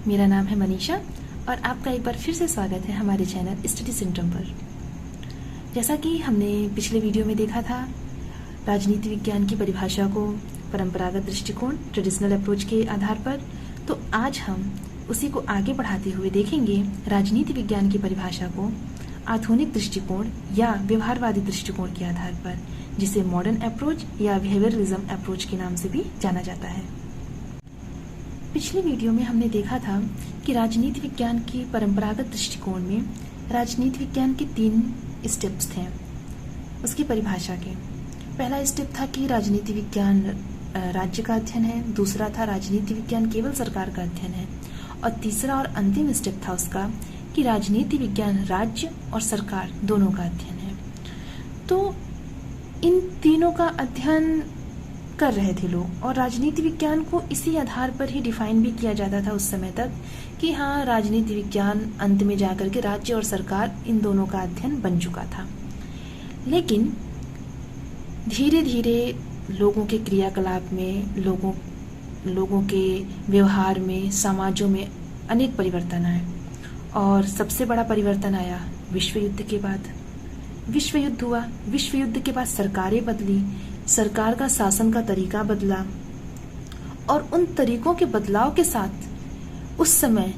मेरा नाम है मनीषा और आपका एक बार फिर से स्वागत है हमारे चैनल स्टडी सिंड्रोम पर। जैसा कि हमने पिछले वीडियो में देखा था राजनीति विज्ञान की परिभाषा को परंपरागत दृष्टिकोण ट्रेडिशनल अप्रोच के आधार पर, तो आज हम उसी को आगे बढ़ाते हुए देखेंगे राजनीति विज्ञान की परिभाषा को आधुनिक दृष्टिकोण या व्यवहारवादी दृष्टिकोण के आधार पर, जिसे मॉडर्न अप्रोच या बिहेवियरलिज्म अप्रोच के नाम से भी जाना जाता है। पिछले वीडियो में हमने देखा था कि राजनीति विज्ञान की परंपरागत दृष्टिकोण में राजनीति विज्ञान के 3 स्टेप्स थे उसकी परिभाषा के। पहला स्टेप था कि राजनीति विज्ञान राज्य का अध्ययन है, दूसरा था राजनीति विज्ञान केवल सरकार का अध्ययन है, और तीसरा और अंतिम स्टेप था उसका कि राजनीति विज्ञान राज्य और सरकार दोनों का अध्ययन है। तो इन तीनों का अध्ययन कर रहे थे लोग, और राजनीति विज्ञान को इसी आधार पर ही डिफाइन भी किया जाता था उस समय तक कि हाँ, राजनीति विज्ञान अंत में जाकर के राज्य और सरकार इन दोनों का अध्ययन बन चुका था। लेकिन धीरे धीरे लोगों के क्रियाकलाप में, लोगों के व्यवहार में, समाजों में अनेक परिवर्तन आए, और सबसे बड़ा परिवर्तन आया विश्व युद्ध के बाद। विश्व युद्ध हुआ, विश्व युद्ध के बाद सरकारें बदली, सरकार का शासन का तरीका बदला, और उन तरीकों के बदलाव के साथ उस समय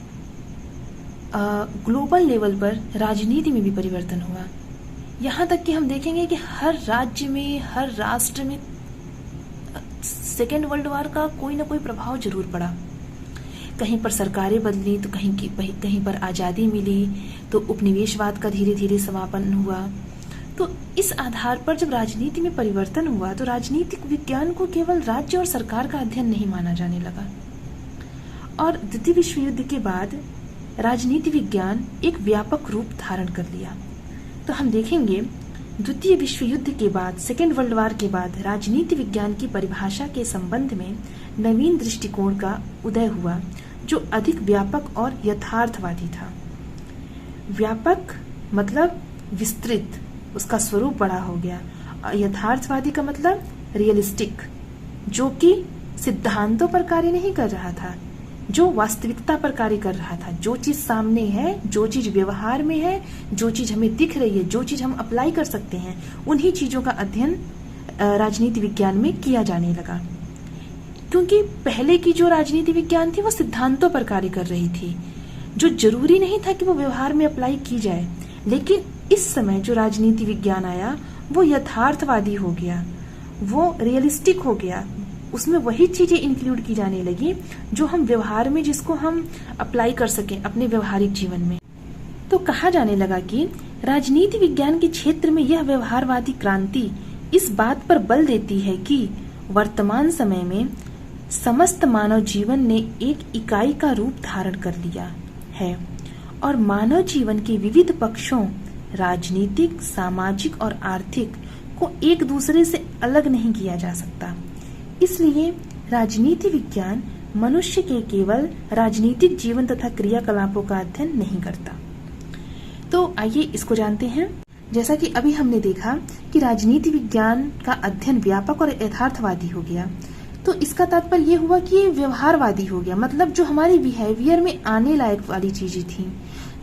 ग्लोबल लेवल पर राजनीति में भी परिवर्तन हुआ। यहाँ तक कि हम देखेंगे कि हर राज्य में, हर राष्ट्र में सेकेंड वर्ल्ड वॉर का कोई ना कोई प्रभाव जरूर पड़ा। कहीं पर सरकारें बदली तो कहीं पर आज़ादी मिली, तो उपनिवेशवाद का धीरे धीरे समापन हुआ। तो इस आधार पर जब राजनीति में परिवर्तन हुआ तो राजनीतिक विज्ञान को केवल राज्य और सरकार का अध्ययन नहीं माना जाने लगा, और द्वितीय विश्व युद्ध के बाद राजनीति विज्ञान एक व्यापक रूप धारण कर लिया। तो हम देखेंगे द्वितीय विश्व युद्ध के बाद, सेकेंड वर्ल्ड वॉर के बाद राजनीति विज्ञान की परिभाषा के संबंध में नवीन दृष्टिकोण का उदय हुआ, जो अधिक व्यापक और यथार्थवादी था। व्यापक मतलब विस्तृत, उसका स्वरूप बड़ा हो गया। यथार्थवादी का मतलब रियलिस्टिक, जो कि सिद्धांतों पर कार्य नहीं कर रहा था, जो वास्तविकता पर कार्य कर रहा था। जो चीज सामने है, जो चीज व्यवहार में है, जो चीज हमें दिख रही है, जो चीज हम अप्लाई कर सकते हैं, उन्हीं चीजों का अध्ययन राजनीति विज्ञान में किया जाने लगा। क्योंकि पहले की जो राजनीति विज्ञान थी वो सिद्धांतों पर कार्य कर रही थी, जो जरूरी नहीं था कि वो व्यवहार में अप्लाई की जाए। लेकिन इस समय जो राजनीति विज्ञान आया वो यथार्थवादी हो गया, वो रियलिस्टिक हो गया। उसमें वही चीजें इंक्लूड की जाने लगी जो हम व्यवहार में, जिसको हम अप्लाई कर सकें अपने व्यवहारिक जीवन में। तो कहा जाने लगा कि राजनीति विज्ञान के क्षेत्र में यह व्यवहारवादी क्रांति इस बात पर बल देती है कि वर्तमान समय में समस्त मानव जीवन ने एक इकाई का रूप धारण कर लिया है, और मानव जीवन के विविध पक्षों, राजनीतिक, सामाजिक और आर्थिक, को एक दूसरे से अलग नहीं किया जा सकता। इसलिए राजनीति विज्ञान मनुष्य के केवल राजनीतिक जीवन तथा क्रियाकलापों का अध्ययन नहीं करता। तो आइए इसको जानते हैं। जैसा कि अभी हमने देखा कि राजनीति विज्ञान का अध्ययन व्यापक और यथार्थवादी हो गया, तो इसका तात्पर्य ये हुआ कि ये व्यवहारवादी हो गया। मतलब जो हमारी बिहेवियर में आने लायक वाली चीजें थी,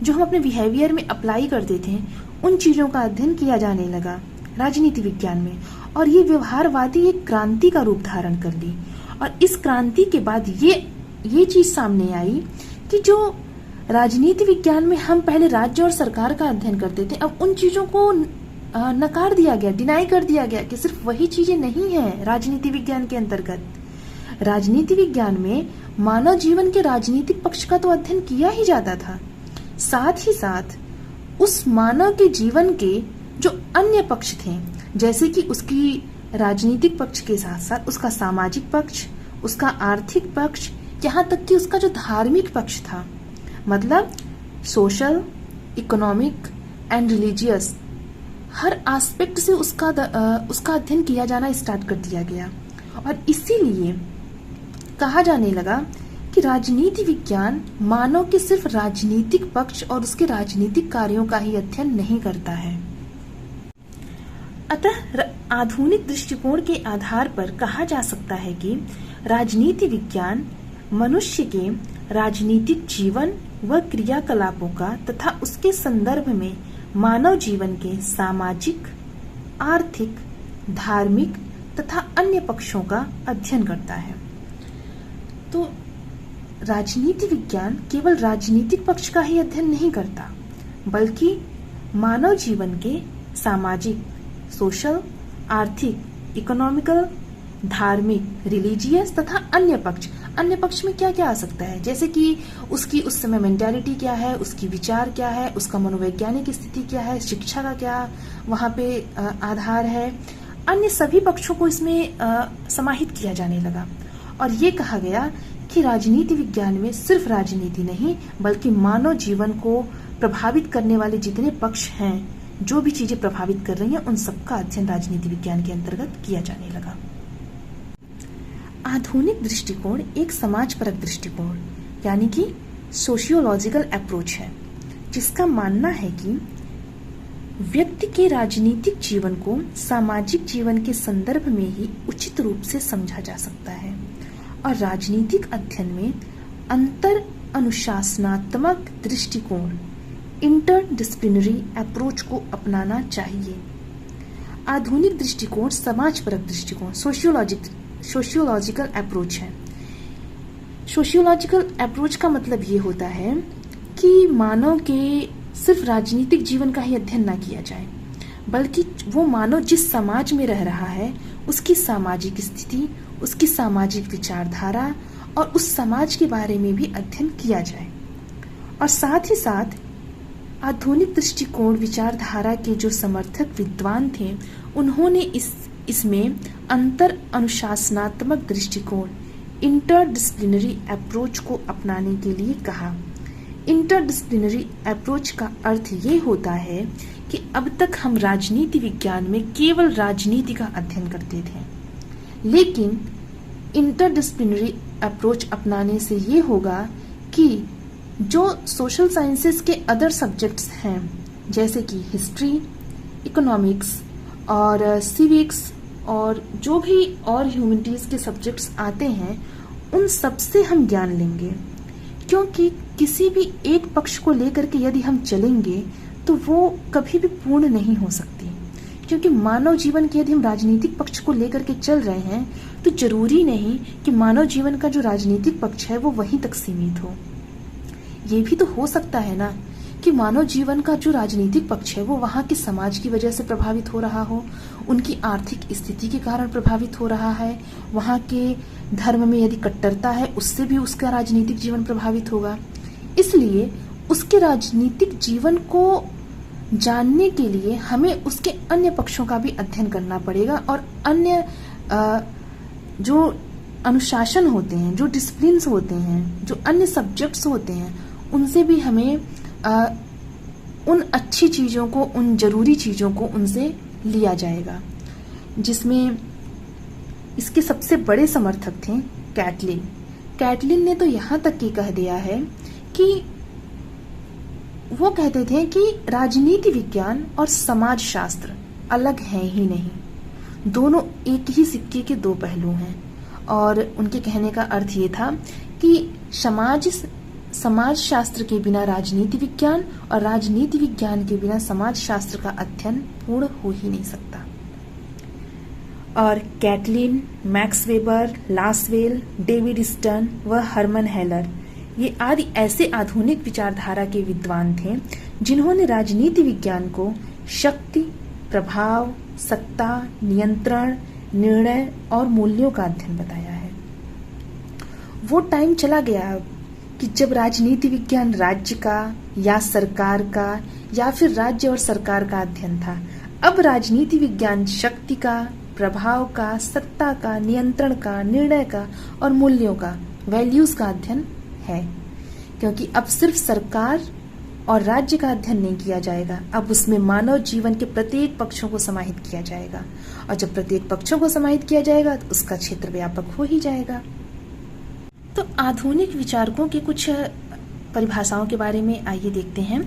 जो हम अपने बिहेवियर में अप्लाई करते थे, उन चीजों का अध्ययन किया जाने लगा राजनीति विज्ञान में, और ये व्यवहारवादी एक क्रांति का रूप धारण कर ली। और इस क्रांति के बाद ये चीज सामने आई कि जो राजनीति विज्ञान में हम पहले राज्य और सरकार का अध्ययन करते थे, अब उन चीजों को नकार दिया गया, डिनाई कर दिया गया कि सिर्फ वही चीजें नहीं है राजनीति विज्ञान के अंतर्गत। राजनीति विज्ञान में मानव जीवन के राजनीतिक पक्ष का तो अध्ययन किया ही जाता था, साथ ही साथ उस मानव के जीवन के जो अन्य पक्ष थे, जैसे कि उसकी राजनीतिक पक्ष के साथ साथ उसका सामाजिक पक्ष, उसका आर्थिक पक्ष, यहाँ तक कि उसका जो धार्मिक पक्ष था, मतलब social, economic and religious, her aspect से उसका अध्ययन किया जाना स्टार्ट कर दिया गया। और इसीलिए कहा जाने लगा कि राजनीति विज्ञान मानव के सिर्फ राजनीतिक पक्ष और उसके राजनीतिक कार्यों का ही अध्ययन नहीं करता है। अतः आधुनिक दृष्टिकोण के आधार पर कहा जा सकता है कि राजनीति विज्ञान मनुष्य के राजनीतिक जीवन व क्रियाकलापों का तथा उसके संदर्भ में मानव जीवन के सामाजिक, आर्थिक, धार्मिक तथा अन्य पक्षों का अध्ययन करता है। तो राजनीति विज्ञान केवल राजनीतिक पक्ष का ही अध्ययन नहीं करता, बल्कि मानव जीवन के सामाजिक, सोशल, आर्थिक, इकोनॉमिकल, धार्मिक, रिलीजियस तथा अन्य पक्ष में क्या क्या आ सकता है, जैसे कि उसकी उस समय मेंटालिटी क्या है, उसकी विचार क्या है, उसका मनोवैज्ञानिक स्थिति क्या है, शिक्षा का क्या वहाँ पे आधार है, अन्य सभी पक्षों को इसमें समाहित किया जाने लगा। और ये कहा गया कि राजनीति विज्ञान में सिर्फ राजनीति नहीं, बल्कि मानव जीवन को प्रभावित करने वाले जितने पक्ष हैं, जो भी चीजें प्रभावित कर रही हैं, उन सबका अध्ययन राजनीति विज्ञान के अंतर्गत किया जाने लगा। आधुनिक दृष्टिकोण एक समाजपरक दृष्टिकोण यानी कि सोशियोलॉजिकल अप्रोच है, जिसका मानना है कि व्यक्ति के राजनीतिक जीवन को सामाजिक जीवन के संदर्भ में ही उचित रूप से समझा जा सकता है और राजनीतिक अध्ययन में अंतर अनुशासनात्मक दृष्टिकोण इंटरडिसिप्लिनरी अप्रोच को अपनाना चाहिए। आधुनिक दृष्टिकोण समाजपरक दृष्टिकोण सोशियोलॉजिकल अप्रोच है। सोशियोलॉजिकल अप्रोच का मतलब ये होता है कि मानव के सिर्फ राजनीतिक जीवन का ही अध्ययन ना किया जाए, बल्कि वो मानव जिस समाज में रह रहा है उसकी सामाजिक स्थिति, उसकी सामाजिक विचारधारा और उस समाज के बारे में भी अध्ययन किया जाए। और साथ ही साथ आधुनिक दृष्टिकोण विचारधारा के जो समर्थक विद्वान थे, उन्होंने इसमें अंतर अनुशासनात्मक दृष्टिकोण इंटरडिसिप्लिनरी अप्रोच को अपनाने के लिए कहा। इंटरडिसिप्लिनरी अप्रोच का अर्थ ये होता है कि अब तक हम राजनीति विज्ञान में केवल राजनीति का अध्ययन करते थे, लेकिन इंटरडिसिप्लिनरी अप्रोच अपनाने से ये होगा कि जो सोशल साइंसेस के अदर सब्जेक्ट्स हैं, जैसे कि हिस्ट्री, इकोनॉमिक्स और सिविक्स और जो भी और ह्यूमैनिटीज के सब्जेक्ट्स आते हैं, उन सब से हम ज्ञान लेंगे, क्योंकि किसी भी एक पक्ष को लेकर के यदि हम चलेंगे तो वो कभी भी पूर्ण नहीं हो सकती। क्योंकि मानव जीवन के यदि हम राजनीतिक पक्ष को लेकर के चल रहे हैं तो जरूरी नहीं कि मानव जीवन का जो राजनीतिक पक्ष है वो वहीं तक सीमित हो। ये भी तो हो सकता है ना कि मानव जीवन का जो राजनीतिक पक्ष है वो वहाँ के समाज की वजह से प्रभावित हो रहा हो, उनकी आर्थिक स्थिति के कारण प्रभावित हो रहा है, वहाँ के धर्म में यदि कट्टरता है उससे भी उसका राजनीतिक जीवन प्रभावित होगा। इसलिए उसके राजनीतिक जीवन को जानने के लिए हमें उसके अन्य पक्षों का भी अध्ययन करना पड़ेगा और अन्य जो अनुशासन होते हैं, जो डिसिप्लिन्स होते हैं, जो अन्य सब्जेक्ट्स होते हैं, उनसे भी हमें उन अच्छी चीज़ों को, उन जरूरी चीज़ों को उनसे लिया जाएगा। जिसमें इसके सबसे बड़े समर्थक थे कैटलिन। कैटलिन ने तो यहाँ तक की कह दिया है कि वो कहते थे कि राजनीति विज्ञान और समाज शास्त्र अलग हैं ही नहीं, दोनों एक ही सिक्के के दो पहलू हैं। और उनके कहने का अर्थ ये था कि समाज शास्त्र के बिना राजनीति विज्ञान और राजनीति विज्ञान के बिना समाज शास्त्र का अध्ययन पूर्ण हो ही नहीं सकता। और Catlin, Max Weber, Lasswell, David Stern व हरमन हेलर, ये आदि ऐसे आधुनिक विचारधारा के विद्वान थे जिन्होंने राजनीति विज्ञान को शक्ति, प्रभाव, सत्ता, नियंत्रण, निर्णय और मूल्यों का अध्ययन बताया है। वो टाइम चला गया कि जब राजनीति विज्ञान राज्य का या सरकार का या फिर राज्य और सरकार का अध्ययन था। अब राजनीति विज्ञान शक्ति का, प्रभाव का, सत्ता का, नियंत्रण का, निर्णय का और मूल्यों का, वैल्यूज का अध्ययन है। क्योंकि अब सिर्फ सरकार और राज्य का अध्ययन नहीं किया जाएगा, अब उसमें मानव जीवन के प्रत्येक पक्षों को समाहित किया जाएगा। और जब प्रत्येक पक्षों को समाहित किया जाएगा तो उसका क्षेत्र व्यापक हो ही जाएगा। तो आधुनिक विचारकों की कुछ परिभाषाओं के बारे में आइए देखते हैं।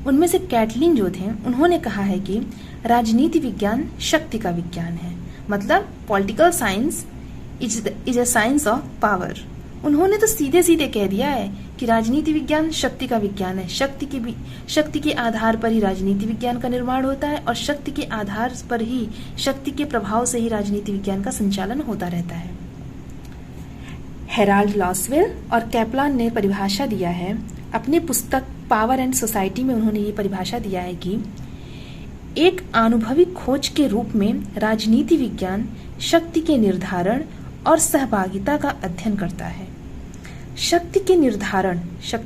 उनमें से कैटलिन जो थे, उन्होंने कहा है कि राजनीति विज्ञान शक्ति का विज्ञान है, मतलब political science is a science of power. उन्होंने तो सीधे सीधे कह दिया है कि राजनीति विज्ञान शक्ति का विज्ञान है। शक्ति के आधार पर ही राजनीति विज्ञान का निर्माण होता है और शक्ति के आधार पर ही, शक्ति के प्रभाव से ही राजनीति विज्ञान का संचालन होता रहता है। हेराल्ड लॉसवेल और कैपलान ने परिभाषा दिया है अपनी पुस्तक पावर एंड सोसाइटी में। उन्होंने ये परिभाषा दिया है कि एक अनुभवी खोज के रूप में राजनीति विज्ञान शक्ति के निर्धारण और सहभागिता का अध्ययन करता है। शक्ति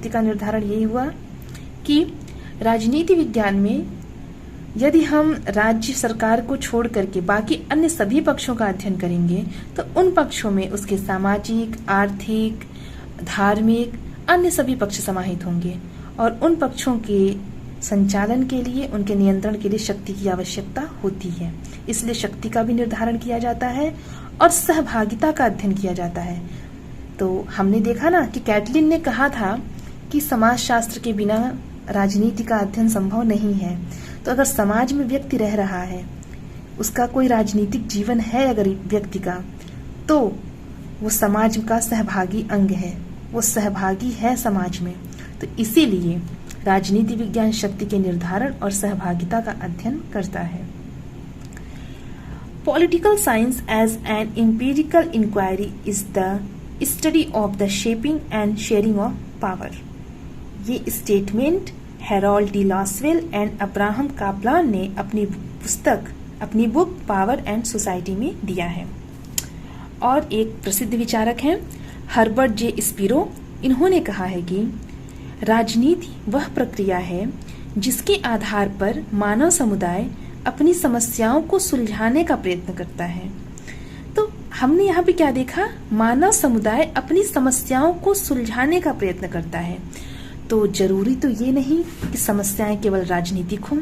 का निर्धारण यही हुआ कि राजनीति विज्ञान में यदि हम राज्य सरकार को छोड़ करके बाकी अन्य सभी पक्षों का अध्ययन करेंगे तो उन पक्षों में उसके सामाजिक, आर्थिक, धार्मिक, अन्य सभी पक्ष समाहित होंगे और उन पक्षों के संचालन के लिए, उनके नियंत्रण के लिए शक्ति की आवश्यकता होती है। इसलिए शक्ति का भी निर्धारण किया जाता है और सहभागिता का अध्ययन किया जाता है। तो हमने देखा ना कि कैटलिन ने कहा था कि समाजशास्त्र के बिना राजनीति का अध्ययन संभव नहीं है। तो अगर समाज में व्यक्ति रह रहा है, उसका कोई राजनीतिक जीवन है अगर व्यक्ति का, तो वो समाज का सहभागी अंग है, वो सहभागी है समाज में। तो इसीलिए राजनीति विज्ञान शक्ति के निर्धारण और सहभागिता का अध्ययन करता है। Political science as an empirical inquiry is the study of the shaping and sharing of power. ये statement Harold D Lasswell and Abraham Kaplan ने अपनी बुक पावर एंड सोसाइटी में दिया है। और एक प्रसिद्ध विचारक हैं हर्बर्ट जे स्पिरो। इन्होंने कहा है कि राजनीति वह प्रक्रिया है जिसके आधार पर मानव समुदाय अपनी समस्याओं को सुलझाने का प्रयत्न करता है। तो हमने यहाँ पे क्या देखा? मानव समुदाय अपनी समस्याओं को सुलझाने का प्रयत्न करता है। तो जरूरी तो ये नहीं कि समस्याएं केवल राजनीतिक हों,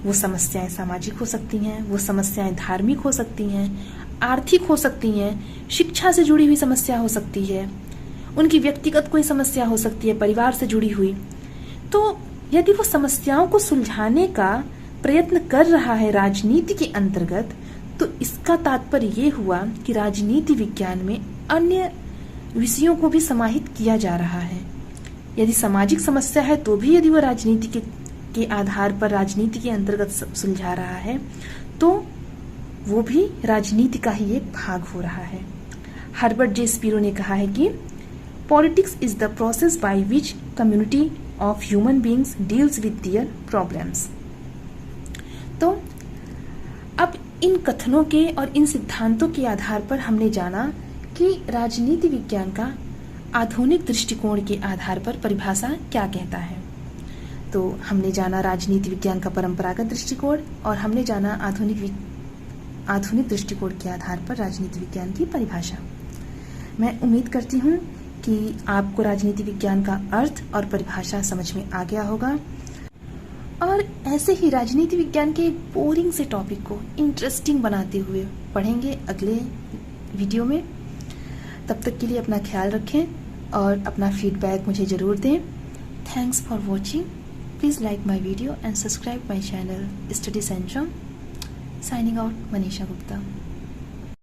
वो समस्याएं सामाजिक हो सकती हैं, वो समस्याएं धार्मिक हो सकती हैं, आर्थिक हो सकती हैं, शिक्षा से जुड़ी हुई समस्या हो सकती है, उनकी व्यक्तिगत कोई समस्या हो सकती है, परिवार से जुड़ी हुई। तो यदि वो समस्याओं को सुलझाने का प्रयत्न कर रहा है राजनीति के अंतर्गत, तो इसका तात्पर्य ये हुआ कि राजनीति विज्ञान में अन्य विषयों को भी समाहित किया जा रहा है। यदि सामाजिक समस्या है तो भी यदि वो राजनीति के आधार पर, राजनीति के अंतर्गत सुलझा रहा है, तो वो भी राजनीति का ही एक भाग हो रहा है। हर्बर्ट जे स्पिरो ने कहा है कि politics is the process by which community of human beings deals with their problems. तो अब इन कथनों के और इन सिद्धांतों के आधार पर हमने जाना कि राजनीति विज्ञान का आधुनिक दृष्टिकोण के आधार पर परिभाषा क्या कहता है। तो हमने जाना राजनीति विज्ञान का परंपरागत दृष्टिकोण और हमने जाना आधुनिक दृष्टिकोण के आधार पर राजनीति विज्ञान की परिभाषा। मैं उम्मीद करती हूँ कि आपको राजनीति विज्ञान का अर्थ और परिभाषा समझ में आ गया होगा और ऐसे ही राजनीति विज्ञान के बोरिंग से टॉपिक को इंटरेस्टिंग बनाते हुए पढ़ेंगे अगले वीडियो में। तब तक के लिए अपना ख्याल रखें और अपना फीडबैक मुझे ज़रूर दें। Thanks for watching. Please like my video and subscribe my channel study Centrum. Signing out, Manisha Gupta.